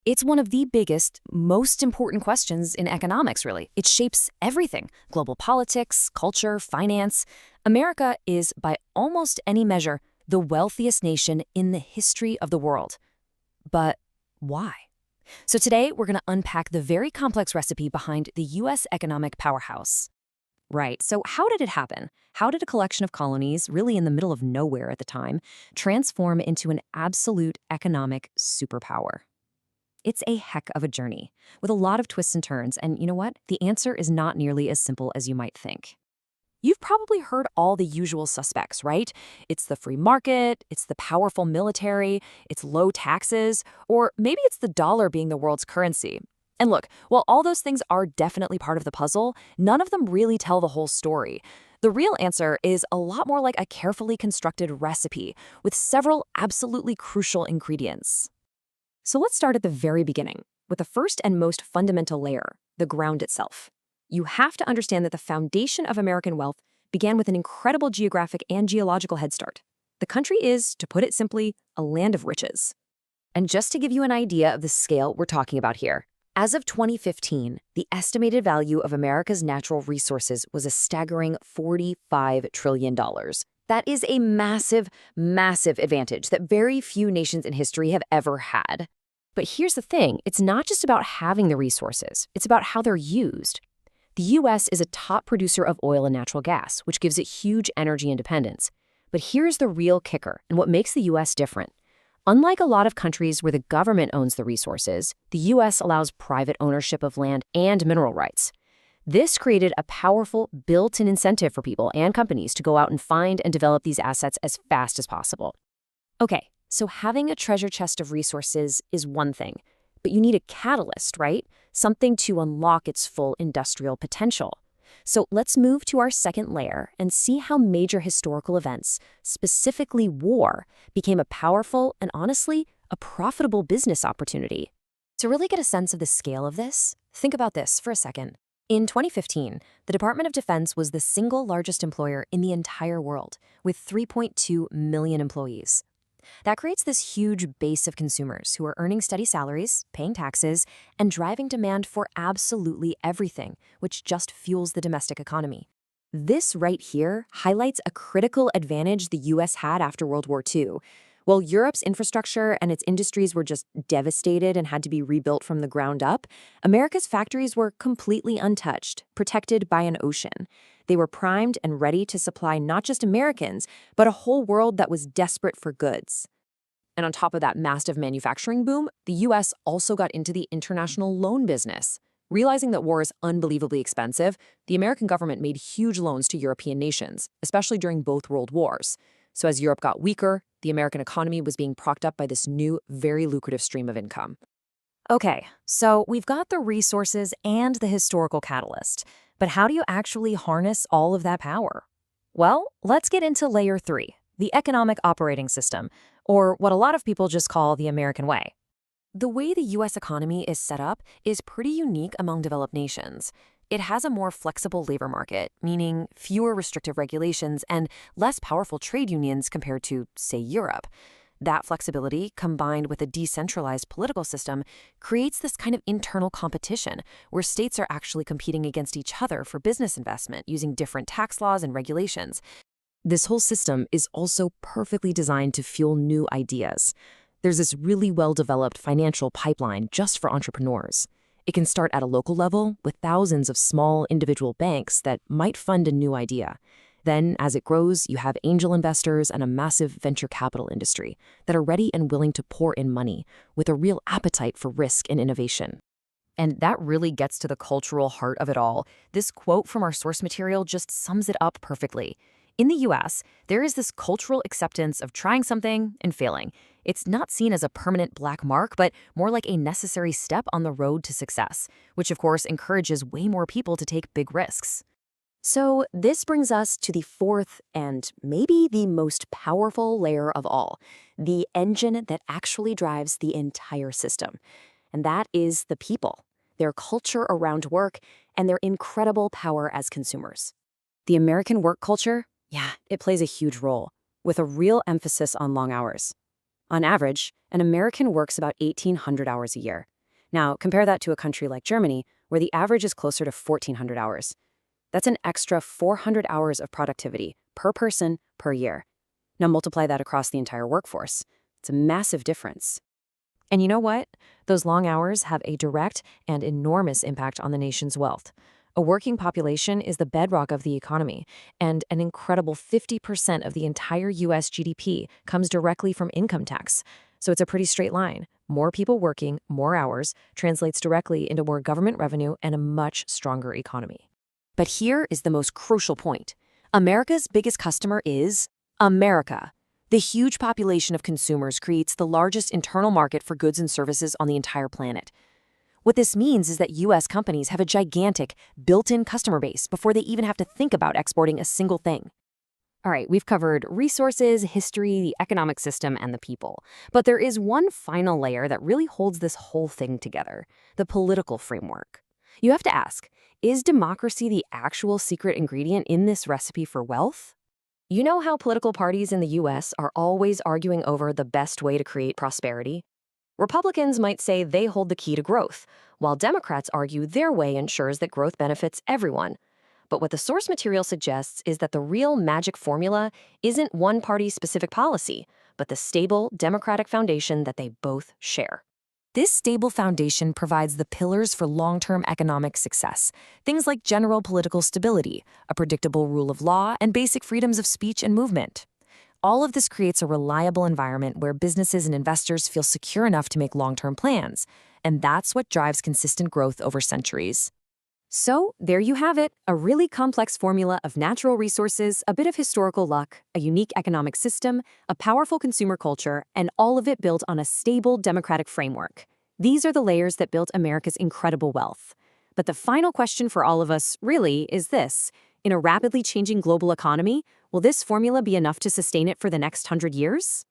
It's one of the biggest, most important questions in economics, really. It shapes everything: global politics, culture, finance. America is, by almost any measure, the wealthiest nation in the history of the world. But why? So today, we're going to unpack the very complex recipe behind the U.S. economic powerhouse. Right, so how did it happen? How did a collection of colonies, really in the middle of nowhere at the time, transform into an absolute economic superpower? It's a heck of a journey, with a lot of twists and turns, and you know what? The answer is not nearly as simple as you might think. You've probably heard all the usual suspects, right? It's the free market, it's the powerful military, it's low taxes, or maybe it's the dollar being the world's currency. And look, while all those things are definitely part of the puzzle, none of them really tell the whole story. The real answer is a lot more like a carefully constructed recipe with several absolutely crucial ingredients. So let's start at the very beginning, with the first and most fundamental layer, the ground itself. You have to understand that the foundation of American wealth began with an incredible geographic and geological head start. The country is, to put it simply, a land of riches. And just to give you an idea of the scale we're talking about here, as of 2015, the estimated value of America's natural resources was a staggering $45 trillion. That is a massive, massive advantage that very few nations in history have ever had. But here's the thing, it's not just about having the resources, it's about how they're used. The US is a top producer of oil and natural gas, which gives it huge energy independence. But here's the real kicker and what makes the US different. Unlike a lot of countries where the government owns the resources, the US allows private ownership of land and mineral rights. This created a powerful built-in incentive for people and companies to go out and find and develop these assets as fast as possible. Okay, so having a treasure chest of resources is one thing, but you need a catalyst, right? Something to unlock its full industrial potential. So let's move to our second layer and see how major historical events, specifically war, became a powerful and honestly, a profitable business opportunity. To really get a sense of the scale of this, think about this for a second. In 2015, the Department of Defense was the single largest employer in the entire world, with 3.2 million employees. That creates this huge base of consumers who are earning steady salaries, paying taxes, and driving demand for absolutely everything, which just fuels the domestic economy. This right here highlights a critical advantage the US had after World War II. While Europe's infrastructure and its industries were just devastated and had to be rebuilt from the ground up, America's factories were completely untouched, protected by an ocean. They were primed and ready to supply not just Americans, but a whole world that was desperate for goods. And on top of that massive manufacturing boom, the US also got into the international loan business. Realizing that war is unbelievably expensive, the American government made huge loans to European nations, especially during both world wars. So as Europe got weaker, the American economy was being propped up by this new, very lucrative stream of income. Okay, so we've got the resources and the historical catalyst, but how do you actually harness all of that power? Well, let's get into layer 3, the economic operating system, or what a lot of people just call the American way. The way the US economy is set up is pretty unique among developed nations. It has a more flexible labor market, meaning fewer restrictive regulations and less powerful trade unions compared to, say, Europe. That flexibility, combined with a decentralized political system, creates this kind of internal competition where states are actually competing against each other for business investment using different tax laws and regulations. This whole system is also perfectly designed to fuel new ideas. There's this really well-developed financial pipeline just for entrepreneurs. It can start at a local level with thousands of small individual banks that might fund a new idea. Then, as it grows, you have angel investors and a massive venture capital industry that are ready and willing to pour in money with a real appetite for risk and innovation. And that really gets to the cultural heart of it all. This quote from our source material just sums it up perfectly. In the US, there is this cultural acceptance of trying something and failing. It's not seen as a permanent black mark, but more like a necessary step on the road to success, which of course encourages way more people to take big risks. So this brings us to the fourth and maybe the most powerful layer of all, the engine that actually drives the entire system. And that is the people, their culture around work, and their incredible power as consumers. The American work culture, yeah, it plays a huge role, with a real emphasis on long hours. On average, an American works about 1,800 hours a year. Now, compare that to a country like Germany, where the average is closer to 1,400 hours. That's an extra 400 hours of productivity per person per year. Now multiply that across the entire workforce. It's a massive difference. And you know what? Those long hours have a direct and enormous impact on the nation's wealth. A working population is the bedrock of the economy, and an incredible 50% of the entire U.S. GDP comes directly from income tax. So it's a pretty straight line. More people working, more hours, translates directly into more government revenue and a much stronger economy. But here is the most crucial point. America's biggest customer is America. The huge population of consumers creates the largest internal market for goods and services on the entire planet. What this means is that U.S. companies have a gigantic, built-in customer base before they even have to think about exporting a single thing. All right, we've covered resources, history, the economic system, and the people. But there is one final layer that really holds this whole thing together: the political framework. You have to ask, is democracy the actual secret ingredient in this recipe for wealth? You know how political parties in the U.S. are always arguing over the best way to create prosperity? Republicans might say they hold the key to growth, while Democrats argue their way ensures that growth benefits everyone. But what the source material suggests is that the real magic formula isn't one party's specific policy, but the stable, democratic foundation that they both share. This stable foundation provides the pillars for long-term economic success, things like general political stability, a predictable rule of law, and basic freedoms of speech and movement. All of this creates a reliable environment where businesses and investors feel secure enough to make long-term plans, and that's what drives consistent growth over centuries. So, there you have it, a really complex formula of natural resources, a bit of historical luck, a unique economic system, a powerful consumer culture, and all of it built on a stable democratic framework. These are the layers that built America's incredible wealth. But the final question for all of us, really, is this: in a rapidly changing global economy, will this formula be enough to sustain it for the next 100 years?